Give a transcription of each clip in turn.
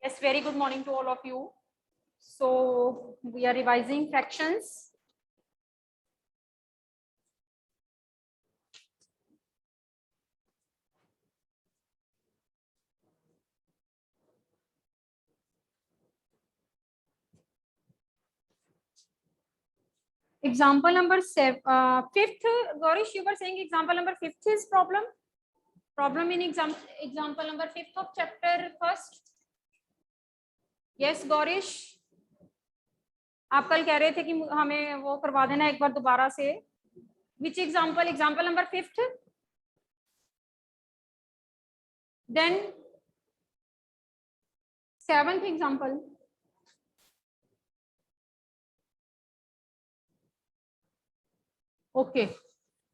Yes, very good morning to all of you. So we are revising fractions. Example number fifth. Gaurish, you were saying example number fifth is problem. Problem in example number fifth of chapter first. Yes, Gaurish. आप कल कह रहे थे कि हमें वो करवा देना एक बार दोबारा से. Which example? Example number fifth. Then seventh example. Okay.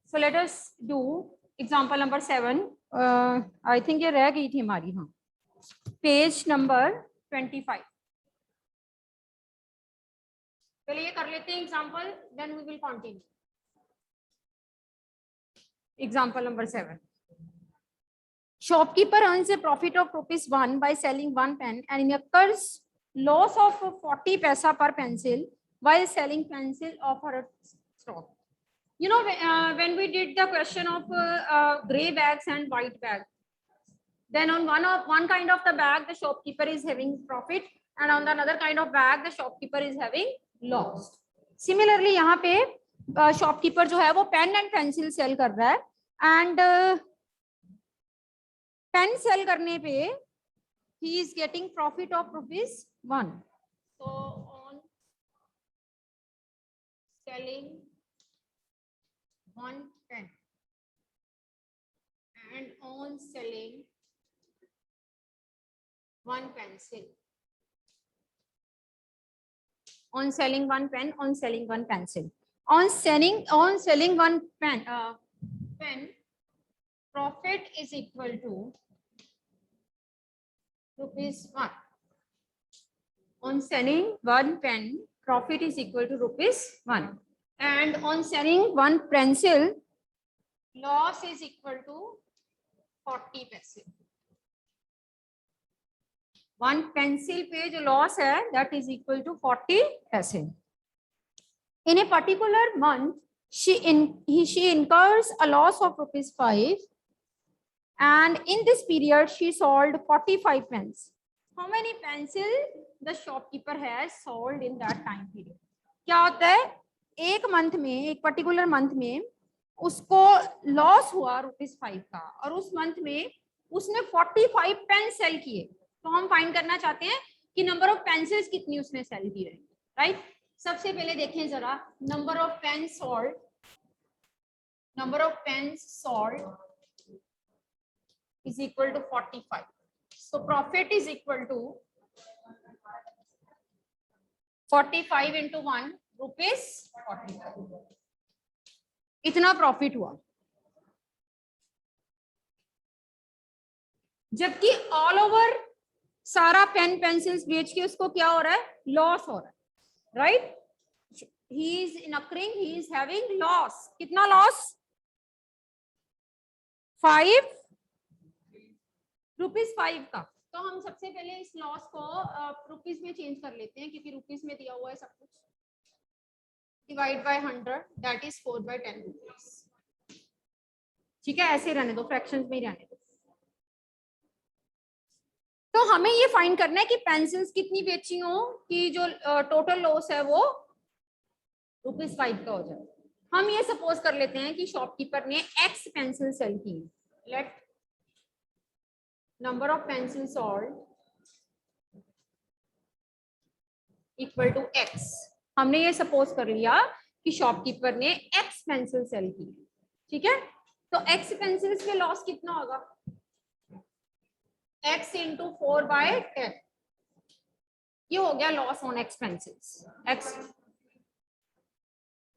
So let us do example number 7. I think ये रह गई थी हमारी. हाँ. Page number 25. पहले ये कर लेते हैं example, then we will continue. Example number 7. Shopkeeper earns a profit of ₹1 by selling one pen and incurs loss of 40 paisa per pencil while selling pencil of her stock. You know, when we did the question of gray bags and white bags, then on one kind of the bag the shopkeeper is having profit and on the another kind of bag the shopkeeper is having loss. Similarly यहाँ पे shopkeeper जो है वो pen and pencil sell कर रहा है and pen sell करने पे he is getting profit of ₹1. So on selling one pen and on selling one pencil, on selling one pen, on selling one pencil, on selling one pen, profit is equal to ₹1. On selling one pen, profit is equal to ₹1. And on selling one pencil, loss is equal to 40 paise. One pencil पे जो loss है, that is equal to 40 paise. In a particular month, she incurs a loss of ₹5, and in this period she sold 45 pens. How many pencils the shopkeeper has sold in that time period? क्या होता है, एक month में, एक particular month में उसको loss हुआ ₹5 का और उस मंथ में उसने 45 पेन सेल किए. तो हम फाइंड करना चाहते हैं कि नंबर ऑफ पेंसिल्स कितनी उसने सेल की है. राइट. सबसे पहले देखें जरा number of pen sold. Number of pens sold is equal to 45. So profit is equal to 45 into 1, ₹45. इतना प्रॉफिट हुआ. जबकि ऑल ओवर सारा पेन पेंसिल्स बेच के उसको क्या हो रहा है, लॉस हो रहा है. Right. He is incurring, he is having loss. कितना लॉस? ₹5 का. तो हम सबसे पहले इस लॉस को रुपीस में चेंज कर लेते हैं क्योंकि रुपीस में दिया हुआ है सब कुछ. Divide by 100, that is 4/10 rupees. ठीक है, ऐसे रहने दो, फ्रैक्शंस में ही रहने दो. तो हमें ये फाइंड करना है कि पेंसिल्स कितनी बेची हो कि जो टोटल लॉस है वो ₹5 का हो जाए. हम ये सपोज कर लेते हैं कि शॉपकीपर ने X पेंसिल सेल की. Let number of pencil sold equal to X. हमने ये सपोज कर लिया कि शॉपकीपर ने X पेंसिल सेल की. ठीक है. तो X पेंसिल्स में लॉस कितना होगा? X into 4/10. ये हो गया loss on X pencils. X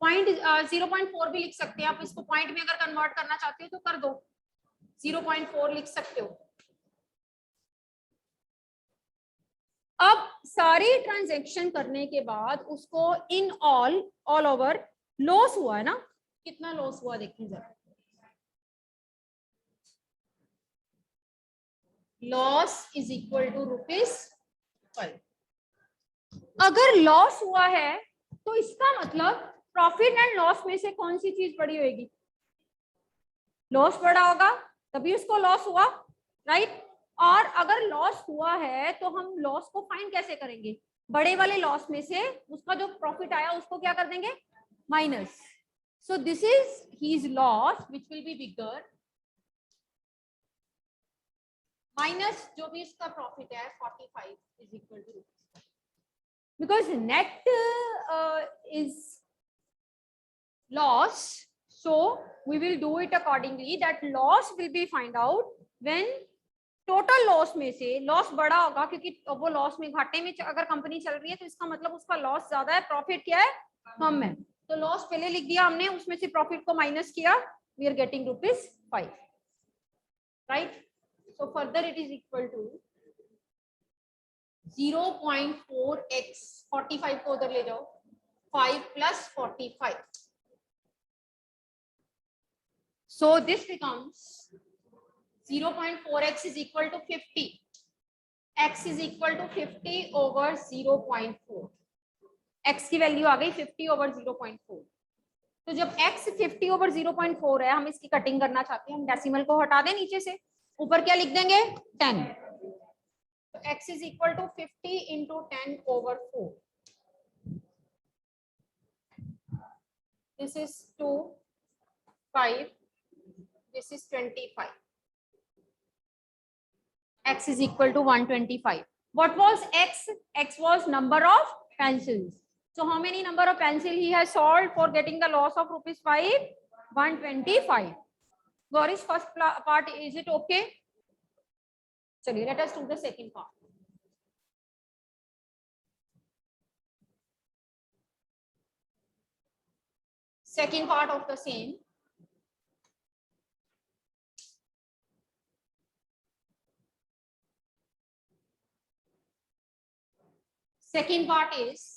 0.4 भी लिख सकते हैं आप. इसको पॉइंट में अगर कन्वर्ट करना चाहते हो तो कर दो, 0.4 लिख सकते हो. अब सारी ट्रांजैक्शन करने के बाद उसको इन ऑल ओवर लॉस हुआ है ना. कितना लॉस हुआ देखिए जरा. Loss is equal to ₹5. 5। अगर लॉस हुआ है तो इसका मतलब प्रॉफिट एंड लॉस में से कौन सी चीज बड़ी होगी? लॉस बड़ा होगा तभी उसको लॉस हुआ, राइट। और अगर लॉस हुआ है तो हम लॉस को फाइंड कैसे करेंगे? बड़े वाले लॉस में से उसका जो प्रॉफिट आया उसको क्या कर देंगे? Minus. So this is his loss which will be bigger minus जो भी इसका प्रॉफिट है 45 is equal to because net is loss, so we will do it accordingly that loss will be find out when total loss में से loss बड़ा होगा क्योंकि वो loss में घाटे में अगर कंपनी चल रही है तो इसका मतलब उसका loss ज्यादा है, प्रॉफिट क्या है? कम है। तो लॉस पहले लिख दिया हमने, उसमें से प्रॉफिट को माइनस किया, we are getting ₹5, right. So further it is equal to 0.4x, 45 को उधर ले जाओ, 5 plus 45. So this becomes 0.4x is equal to 50. X is equal to 50 over 0.4. X की वैल्यू आ गई 50 over 0.4. तो जब x 50 over 0.4 है, हम इसकी कटिंग करना चाहते हैं, हम डेसिमल को हटा दें नीचे से, ऊपर क्या लिख देंगे? 10. So x is equal to 50 into 10 over 4. This is 2, 5. This is 25. X is equal to 125. What was x? X was number of pencils. So how many number of pencil he has solved for getting the loss of ₹5? 125. Gaurish, first part, is it okay? Chaliye, let us do the second part. Second part of the same. Second part is,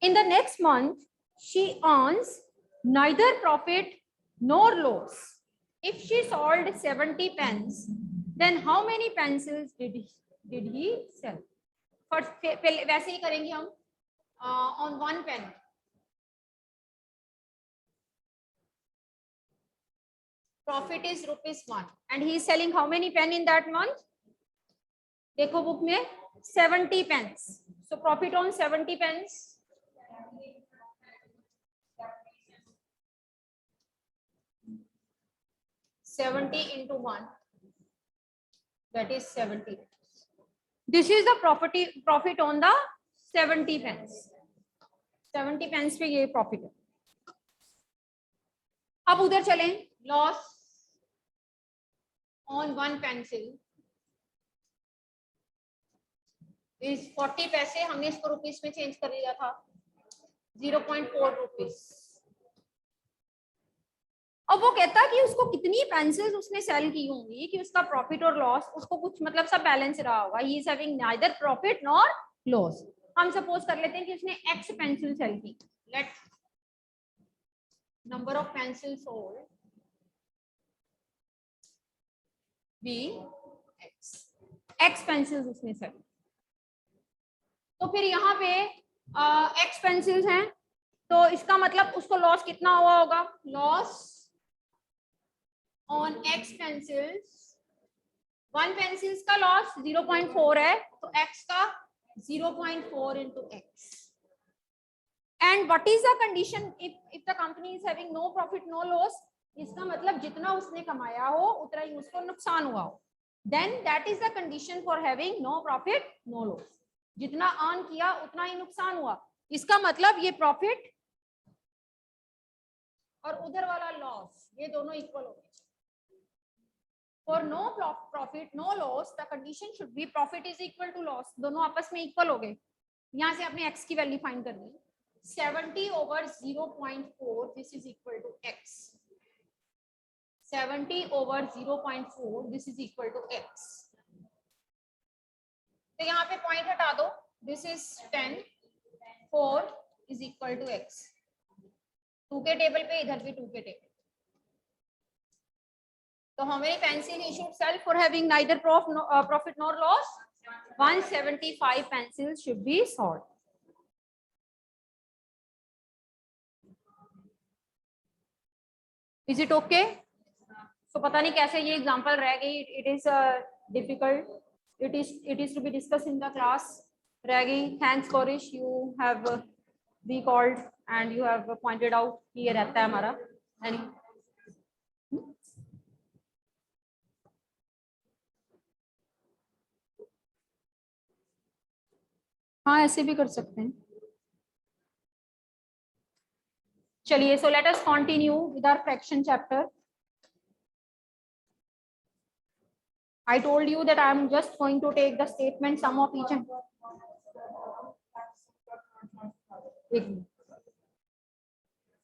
in the next month, she earns neither profit nor loss. If she sold 70 pens, then how many pencils did he sell? First, वैसे ही करेंगे हम, on one pen. Profit is ₹1 and he is selling how many pen in that month? देखो book में 70 pens. So profit on 70 pens. 70 into 1, that is 70. This is the profit on the 70 pens. 70 pens पे ये profit है. अब उधर चलें, loss on one pencil is 40 पैसे. हमने इसको रुपीस में चेंज कर लिया था, 0.4 रुपीस. अब वो कहता है कि उसको कितनी पेंसिल्स उसने सेल की होंगी कि उसका प्रॉफिट और लॉस उसको कुछ मतलब सब बैलेंस रहा होगा. He is having neither profit nor loss. हम सपोज कर लेते हैं कि उसने x पेंसिल सेल की. Let number of pencil sold be x pencils उसने सेल. तो फिर यहाँ पे x पेंसिल्स हैं, तो इसका मतलब उसको लॉस कितना हुआ होगा? Loss on x pencils, one pencils का लॉस 0.4 है, तो x का 0.4 into x. And what is the condition if the company is having no profit no loss? इसका मतलब जितना उसने कमाया हो उतना ही उसको नुकसान हुआ हो. Then that is the condition for having no profit no loss. जितना अर्न किया उतना ही नुकसान हुआ. इसका मतलब ये प्रॉफिट और उधर वाला लॉस ये दोनों इक्वल हो गए. For no profit no loss, the condition should be profit is equal to loss. दोनों आपस में इक्वल हो गए. यहाँ से आपने x की वैल्यू फाइंड करनी है. 70 over 0.4, this is equal to x. 70 over 0.4, this is equal to x. तो यहाँ पे पॉइंट हटा दो. This is 10. 4 is equal to x. 2 के टेबल पे, इधर भी 2 के table. So how many pencil he should sell for having neither profit nor loss? 175 pencils should be sold. Is it okay? So पता नहीं कैसे ये एग्जांपल रह गई. It is difficult. It is to be discussed in the class. रह गई. Thanks Korish, you have recalled and you have pointed out कि ये रहता है हमारा. हाँ ऐसे भी कर सकते हैं. चलिए, so let us continue with our fraction chapter. I told you that I am just going to take the statement sum of each and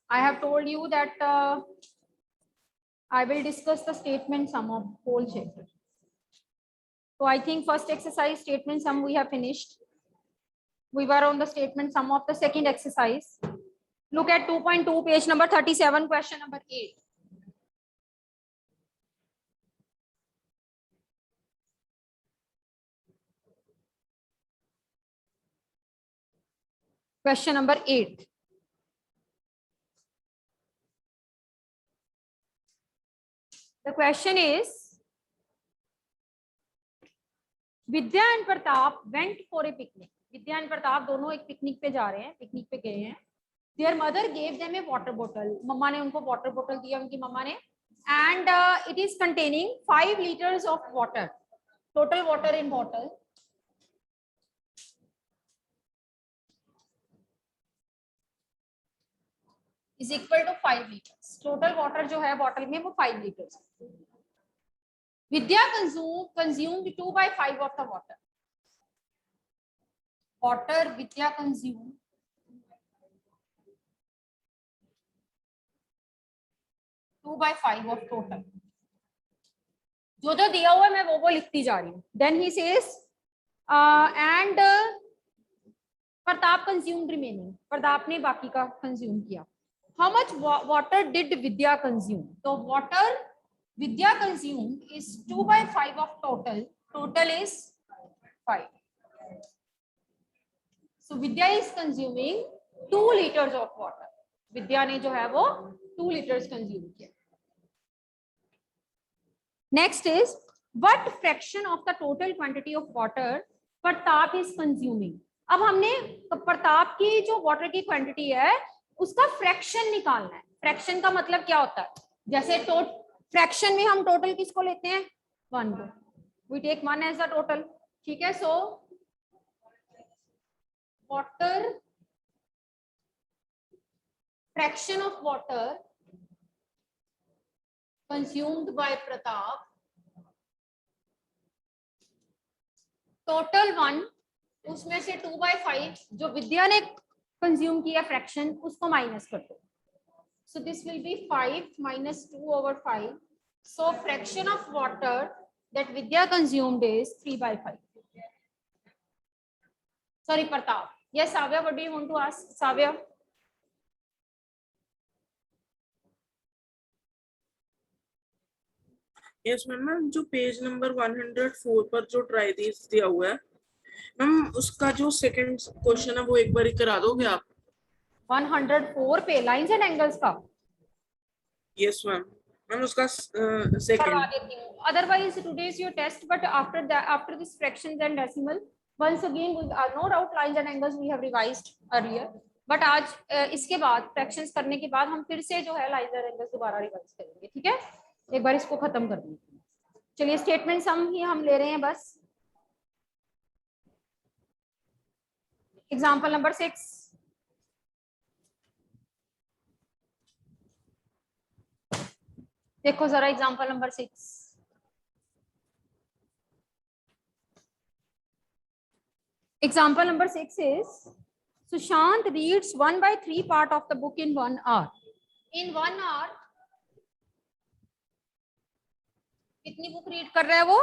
I have told you that I will discuss the statement sum of whole chapter. So I think first exercise statement sum we have finished. We were on the statement sum of the second exercise. Look at 2.2, page number 37, question number 8. Question number 8. The question is, Vidya and Pratap went for a picnic. Vidya and Pratap दोनों एक picnic पे जा रहे हैं, picnic पे गए हैं. Their mother gave them a water bottle. मम्मा ने उनको water bottle दिया, उनकी मम्मा ने, and it is containing 5 liters of water. Total water in bottle is equal to 5 liters. Total water जो है bottle में वो 5 liters. Vidya consumed 2/5 of the water. Water Vidya consumed 2/5 of total. जो जो दिया हुआ है मैं वो लिखती जा रही हूँ. Then he says and Pratap consumed remaining. Pratap ने बाकी का consume किया. How much water did Vidya consume? So water Vidya consumed is 2/5 of total. Total is 5. So Vidya is consuming 2 liters of water. Vidya ने जो है वो 2 liters consume किया. Next is, what fraction of the total quantity of water Pratap is consuming? अब हमने प्रताप की जो water की क्वांटिटी है उसका फ्रैक्शन निकालना है. फ्रैक्शन का मतलब क्या होता है? जैसे फ्रैक्शन में हम टोटल किसको लेते हैं? 1 को. We take 1 as the total. ठीक है. So water, fraction of water consumed by Pratap, total 1, उसमें से 2/5 जो विद्या ने कंज्यूम किया फ्रैक्शन उसको माइनस कर दो. So this will be 5 minus 2/5. So fraction of water that Vidya consumed is 3/5. Sorry, Pratap. Yes, Savya, what do you want to ask? Savya. Yes ma'am, जो page number 104 पर जो ट्राइडीज दिया हुआ है मैम, उसका जो सेकंड क्वेश्चन है वो एक बार करा दोगे आप? 104 पे लाइंस एंड एंगल्स का? Yes ma'am. मैम उसका सेकंड करवा देती हूँ. Otherwise today is your test, but after that, after this fractions and decimal, once again no doubt lines and angles we have revised earlier, but आज इसके बाद fractions करने के बाद हम फिर से जो है लाइंस एंड एंगल्स दोबारा रिवाइज करेंगे. ठीक है, एक बार इसको खत्म कर देंगे. चलिए, स्टेटमेंट सम ही हम ले रहे हैं बस. Example number 6. देखो जरा example number 6. Example number 6 is, Sushant reads 1/3 part of the book in 1 hour. In 1 hour कितनी बुक रीड कर रहा है वो?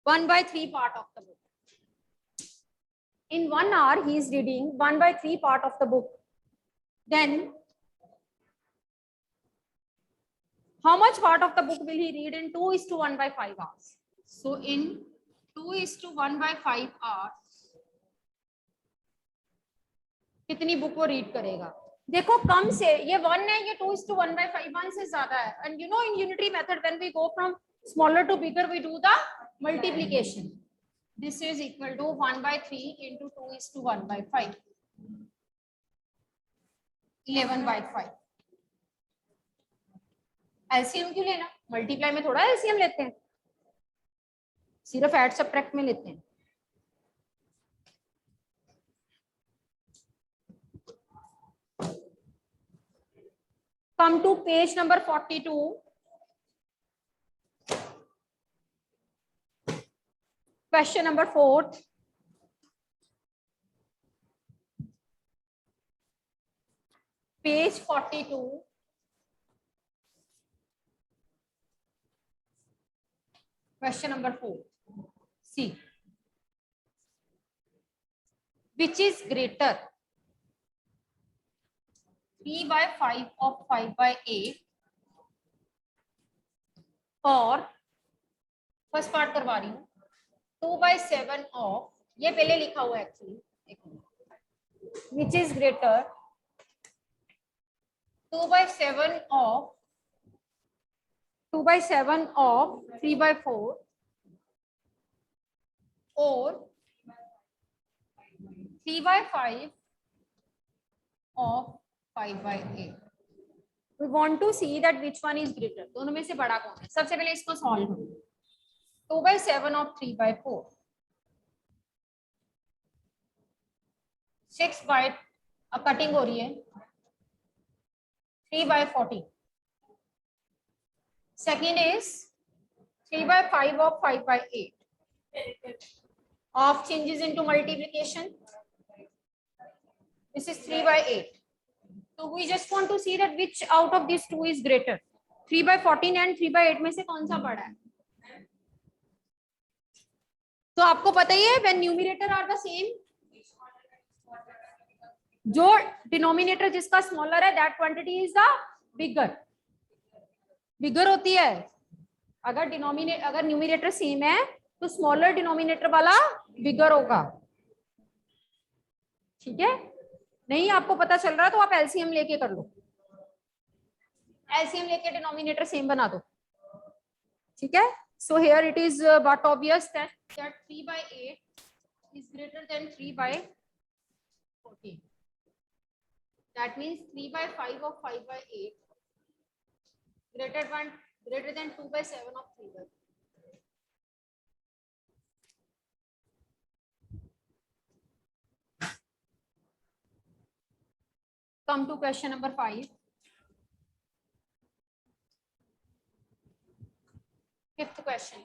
1/3 part of the book. In 1 hour he is reading 1/3 part of the book. Then how much part of the book will he read in 2:1/5 hours? So in 2:1/5 hours कितनी book वो read करेगा? देखो कम से ये 1 है, ये 2:1/5, 1 से ज्यादा है. And you know in unitary method when we go from smaller to bigger we do the multiplication. This is equal to 1/3 into 2:1/5, 11/5. LCM क्यों लेना? मल्टीप्लाई में थोड़ा एलसीएम लेते हैं, सिर्फ ऐड सब्ट्रैक्ट में लेते हैं. Come to page number 42. Question number 4. Page 42. Question number 4. See. Which is greater? 3/5 of 5/8 और फर्स्ट पार्ट करवा रही हूँ 2/7 ऑफ, ये पहले लिखा हुआ है actually, which is greater 2/7 of 3/4 और 3/5 of 5/8. We want to see that which one is greater. दोनों में से बड़ा कौन है? सबसे पहले इसको सॉल्व करो. 2/7 of 3/4, 6 by कटिंग हो रही है 3/14. Second is 3/5 of 5/8. Of changes into multiplication. This is 3/8. So we just want to see that which out of these two is greater. 3/14 and 3/8 में से कौन सा बड़ा है? तो आपको पता ही है when numerator are the same, जो डिनोमिनेटर जिसका स्मॉलर है that quantity is the bigger. बिगर होती है. अगर न्यूमिनेटर सेम है तो स्मॉलर डिनोमिनेटर वाला बिगर होगा. ठीक है? नहीं आपको पता चल रहा तो आप एलसीएम लेके कर लो. एलसीएम लेके डिनोमिनेटर सेम बना दो. ठीक है? So here it is but obvious that 3/8 is greater than 3/14. That means 3/5 of 5/8 greater than 2/7 of 3/4. Come to question number 5. Fifth question.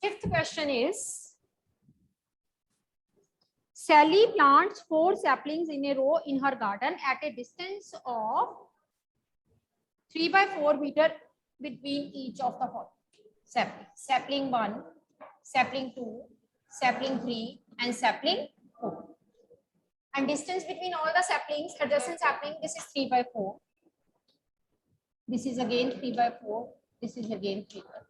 Fifth question is, Sally plants 4 saplings in a row in her garden at a distance of 3/4 meter between each of the saplings. Sapling 1, sapling 2, sapling 3 and sapling 4. And distance between all the saplings, adjacent sapling, this is 3/4. This is again 3/4. This is again 3/4.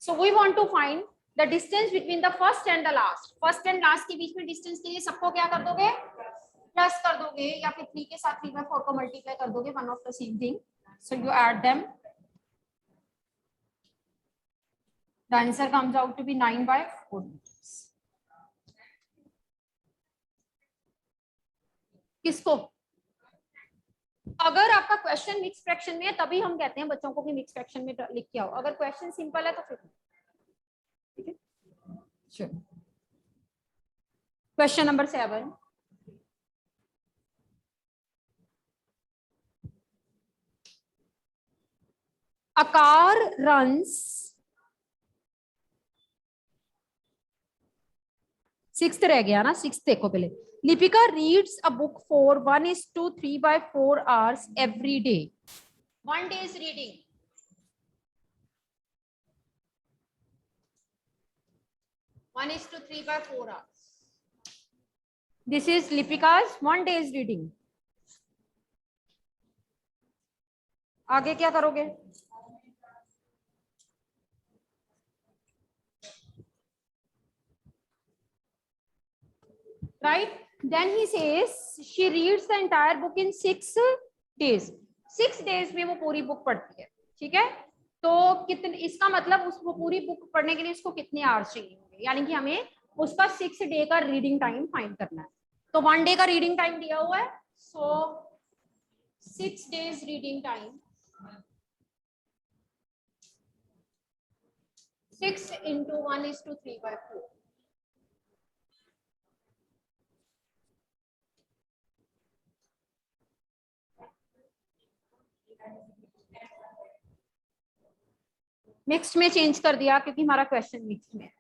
So we want to find the distance between the first and the last. First and last के बीच में distance के लिए सबको क्या कर दोगे? Plus कर दोगे या फिर 3 के साथ 3/4 को multiply कर दोगे, one of the same thing. So you add them. The answer comes out to be 9/4 meters. किसको? अगर आपका क्वेश्चन मिक्स फ्रैक्शन में है तभी हम कहते हैं बच्चों को कि मिक्स फ्रैक्शन में लिख के आओ. अगर क्वेश्चन सिंपल है तो फिर ठीक है. Sure. Question number 7. A car runs 6th रह गया ना. 6th देखो पहले. Lipika reads a book for 1:3/4 hours every day. 1 day is reading. 1:3/4 hours. This is Lipika's 1 day's reading. आगे क्या करोगे? Right? Then he says she reads the entire book in 6 days. 6 days में वो पूरी बुक पढ़ती है. ठीक है, तो कितने, इसका मतलब उसको पूरी बुक पढ़ने के लिए उसको कितने आवर्स चाहिए होंगे, यानी कि हमें उसका 6 डे का रीडिंग टाइम फाइंड करना है. तो 1 डे का रीडिंग टाइम दिया हुआ है, सो 6 days reading time, 6 into 1:3/4. Mixed में चेंज कर दिया क्योंकि हमारा क्वेश्चन मिक्स्ड में है.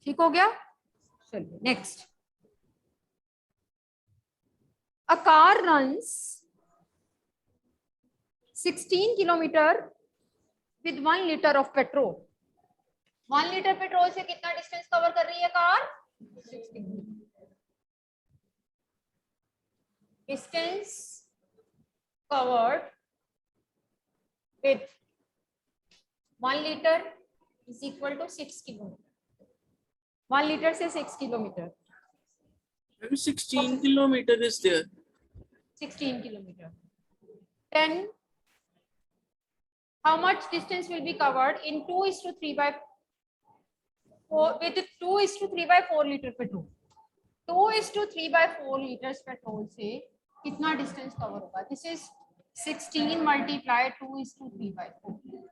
ठीक हो गया. चलिए next. A car runs 16 kilometre with 1 litre of petrol. 1 litre petrol से कितना डिस्टेंस कवर कर रही है car? 16. Distance covered with 1 liter is equal to 6 kilometer. 1 liter से 6 kilometer. 16 kilometer is there. 16 kilometer. Then how much distance will be covered in 2:3/4 with 2:3/4 liter petrol? 2:3/4 liters petrol से कितना distance cover होगा? This is 16 multiply 2:3/4.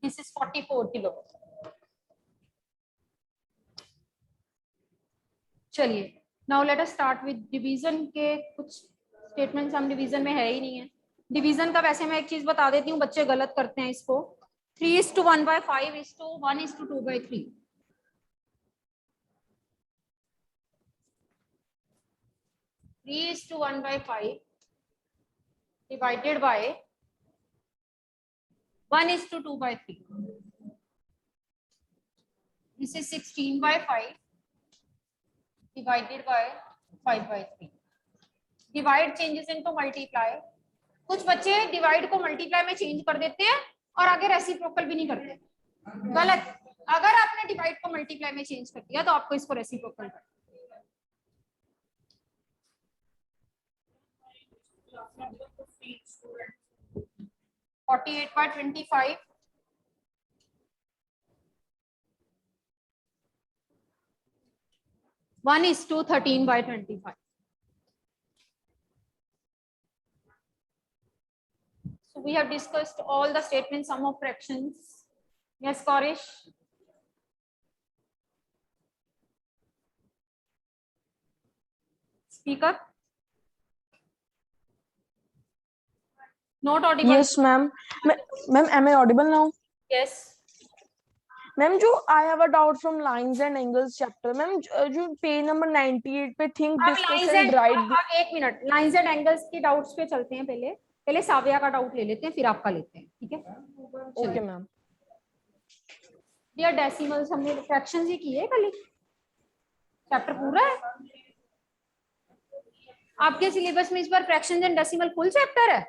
This is 44 kilometre. चलिए now let us start with division के कुछ statements. हम division में है ही नहीं है. डिवीजन का वैसे मैं एक चीज बता देती हूँ, बच्चे गलत करते हैं इसको. 3:1/5 1:2/3. 3:1/5 divided by 1:2/3. This is 16/5 divided by 5/3. Divide changes into multiply. कुछ बच्चे डिवाइड को मल्टीप्लाई में चेंज कर देते हैं और आगे रेसिप्रोकल भी नहीं करते. गलत. अगर आपने डिवाइड को मल्टीप्लाई में चेंज कर दिया तो आपको इसको रेसिप्रोकल करना. 48/25 1:13/25. So we have discussed all the statements, sum of fractions. Yes, Korish. Speak up. Not audible. Yes, ma'am. Ma'am, am I audible now? Yes. Ma'am जो I have a doubt from lines and angles chapter. Ma'am जो page number 98 पे think, अब discuss lines and and write. अब एक minute, lines and angles के doubts पे चलते हैं. पहले साविया का डाउट ले लेते हैं, फिर आपका लेते हैं. ठीक है. Okay ma'am. यार डेसिमल्स हमने फ्रैक्शंस ही किए कल. चैप्टर पूरा है आपके सिलेबस में. इस बार fractions and decimal full chapter है.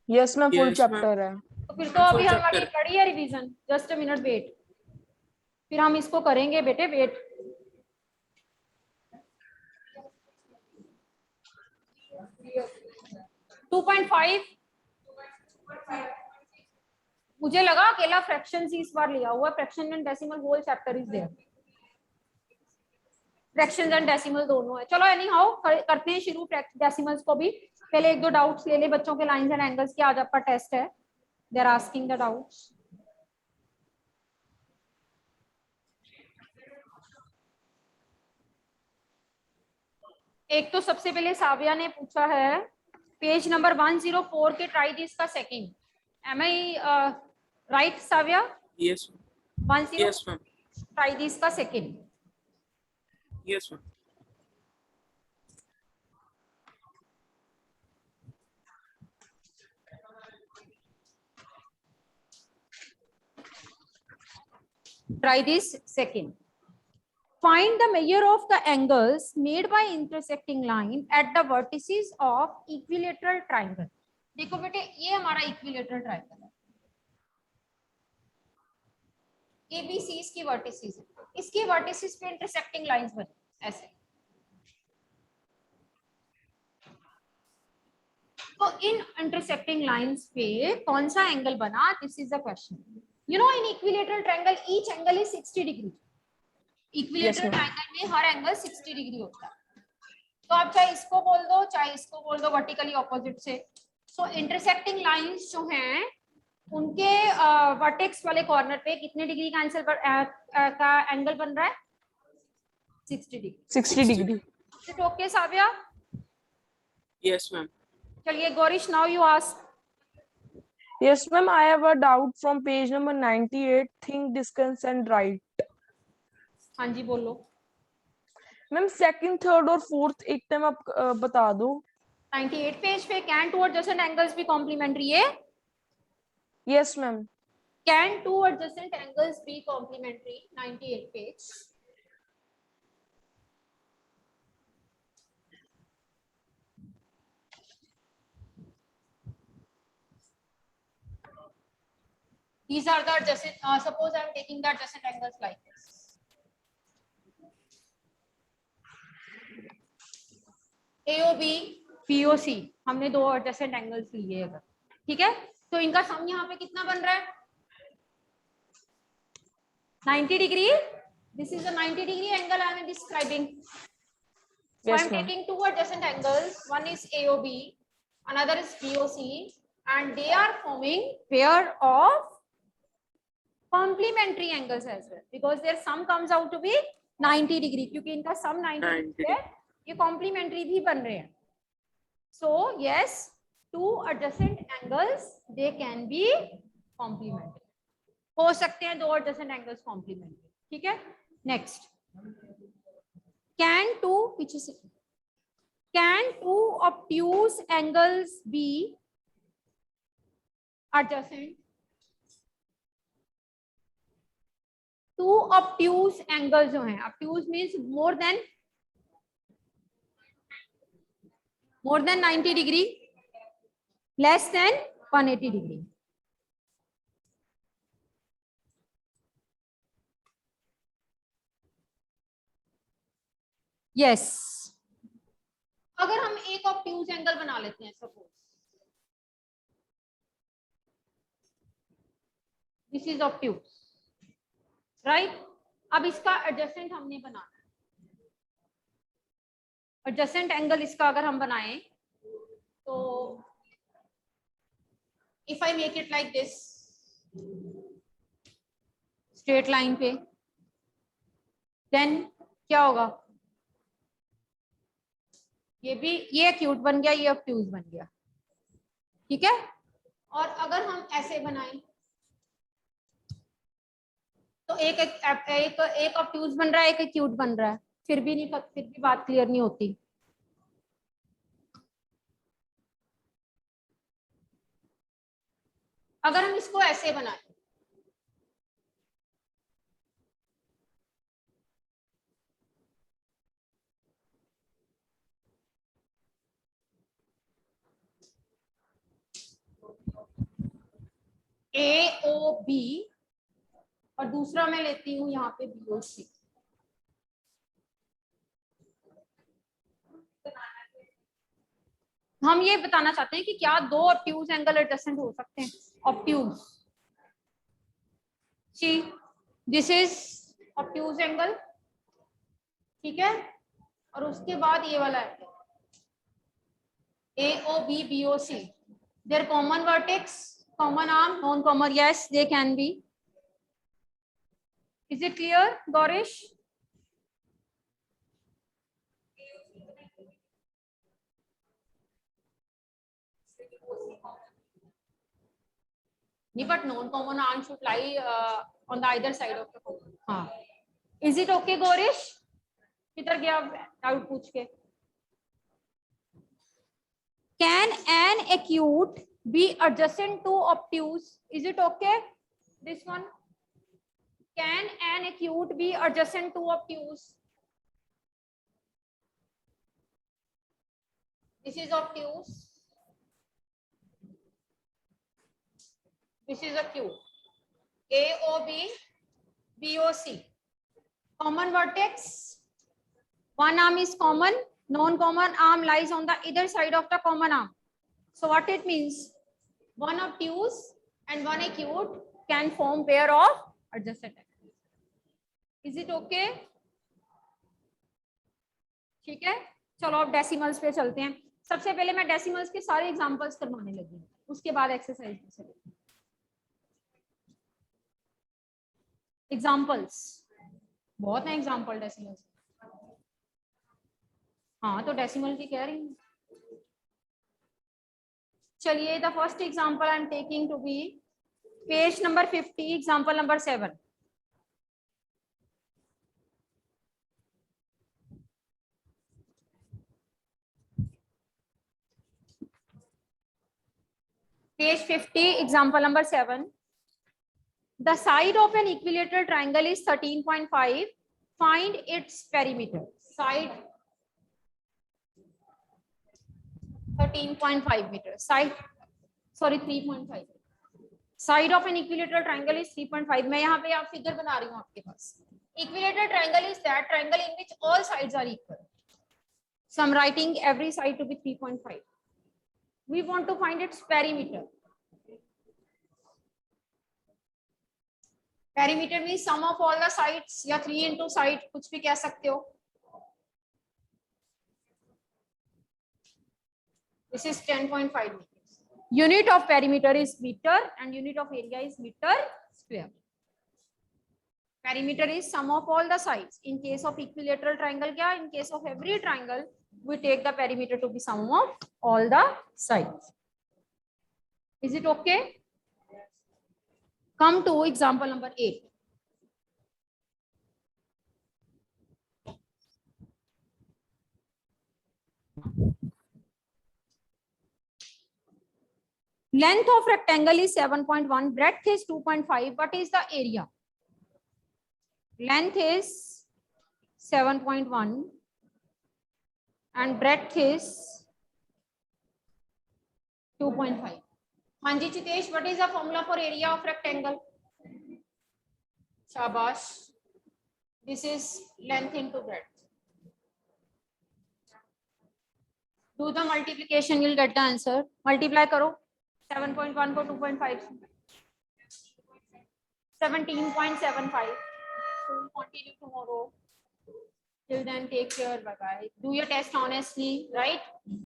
Yes ma'am, full Yes, chapter है. तो फिर तो अभी हमारी पढ़ी है revision. Just a minute wait, फिर हम इसको करेंगे बेटे. वेट. मुझे लगा अकेला फ्रैक्शन ही इस बार लिया हुआ. Fraction and decimal whole chapter is there. Fractions and decimal दोनों है. चलो एनी हाउ करते हैं शुरू डेसिमल्स को भी. पहले एक दो डाउट्स ले ले बच्चों के. लाइंस एंड एंगल्स की आज आपका टेस्ट है. They are asking the doubts. एक तो सबसे पहले साविया ने पूछा है पेज नंबर 104 के ट्राई दिस का second. Am I right Saviya? Yes. 10 Yes, ma'am. Try this का second. Yes, ma'am. Try this second. Find the measure of the angles made by intersecting line at the vertices of equilateral triangle. देखो बेटे ये हमारा equilateral triangle है, ABC इसकी vertices है, इसकी vertices पे intersecting lines बने ऐसे. तो इन intersecting lines पे कौन सा angle बना? This is the question. You know, in equilateral triangle each angle is 60 degree. Equilateral triangle में हर एंगल 60 डिग्री होता है, तो आप चाहे इसको बोल दो चाहे इसको बोल दो वर्टिकली ऑपोजिट से. सो इंटरसेक्टिंग लाइंस जो हैं उनके वर्टेक्स वाले कॉर्नर पे कितने डिग्री का आंसर का एंगल बन रहा है? 60 degree. 60 degree. Is it okay Savya? Yes ma'am. चलिए Gaurish, now you ask. Yes, ma'am. I have a doubt from page number 98. Think, discuss, and write. हाँ जी बोलो. मैम सेकंड, थर्ड और फोर्थ एक टाइम आप बता दो. 98 पेज पे can two adjacent angles be complementary है. Yes ma'am. Can two adjacent angles be complementary, 98 page. These are the adjacent. Suppose I am taking the adjacent angles like this. AOB, POC, हमने दो adjacent angles लिए अगर, ठीक है, तो इनका सम यहाँ पे कितना बन रहा है? 90 degree. This is the 90 degree angle I am describing. So I am taking two adjacent angles. One is AOB, another is POC, and they are forming pair of complementary angles as well, because their sum comes out to be 90 degree. क्योंकि इनका sum 90 degree है, ये complementary भी बन रहे हैं. So yes, two adjacent angles they can be complementary. हो सकते हैं दो adjacent angles complementary. ठीक है. Next, can two obtuse angles be adjacent? Two obtuse angles जो हैं, obtuse means more than 90 degree, less than 180 degree. Yes. अगर हम एक obtuse angle बना लेते हैं, suppose this is obtuse, right. अब इसका एडजेसेंट हमने बनाना है. एडजेसेंट एंगल इसका अगर हम बनाएं तो if I make it like this, straight line पे, देन क्या होगा? ये एक्यूट बन गया, ये ऑब्ट्यूज बन गया. ठीक है. और अगर हम ऐसे बनाएं तो एक ऑब्ट्यूज बन रहा है, एक एक्यूट बन रहा है, फिर भी बात क्लियर नहीं होती. अगर हम इसको ऐसे बनाएं, AOB और दूसरा मैं लेती हूँ यहाँ पे BOC. हम ये बताना चाहते हैं कि क्या दो ऑब्ट्यूज एंगल एडजेसेंट हो सकते हैं. Obtuse, see this is obtuse angle, ठीक है, और उसके बाद ये वाला है AOB BOC. Their common vertex, common arm, non common. Yes they can be. Is it clear, Gaurish? No, but non-common arm should lie on the either side of the common. हाँ. Is it okay, Gaurish? किधर गया doubt पूछ के? Can an acute be adjacent to obtuse? Is it okay? This one. Can an acute be adjacent to obtuse? This is obtuse. This is acute. AOB, BOC. Common vertex. One arm is common. Non-common arm lies on the either side of the common arm. So what it means? One obtuse and one acute can form pair of adjacent. Is it okay? ठीक है, चलो अब decimals पे चलते हैं. सबसे पहले मैं डेसिमल्स के सारे एग्जांपल्स करवाने लगी हूँ, उसके बाद एक्सरसाइज में चलेंगे. एग्जांपल्स बहुत है, एग्जांपल डेसिमल्स. हाँ तो डेसिमल की कह रही हूँ. चलिए, the first example I am taking to be page number 50, example number 7. Page 50, example number 7. The side of an equilateral triangle is 13.5. Find its perimeter. Side 13.5 meters. Side, sorry, 3.5. Side of an equilateral triangle is 3.5. मैं यहाँ पे आप figure बना रही हूँ आपके पास. Equilateral triangle is that triangle in which all sides are equal. So I'm writing every side to be 3.5. We want to find its perimeter. Perimeter means sum of all the sides या 3 into side, कुछ भी कह सकते हो. This is 10.5 meters. Unit of perimeter is meter and unit of area is meter square. Perimeter is sum of all the sides. In case of equilateral triangle क्या? In case of every triangle, we take the perimeter to be sum of all the sides. Is it okay? Come to example number 8. Length of rectangle is 7.1, breadth is 2.5. What is the area? Length is 7.1 and breadth is 2.5. Hanji Chitesh, what is the formula for area of rectangle? Shabash. This is length into breadth. Do the multiplication, you'll get the answer. Multiply karo. 7.1 को 2.5. 17.75. So we'll continue tomorrow. Till then, take care. Bye bye. Do your test honestly, right?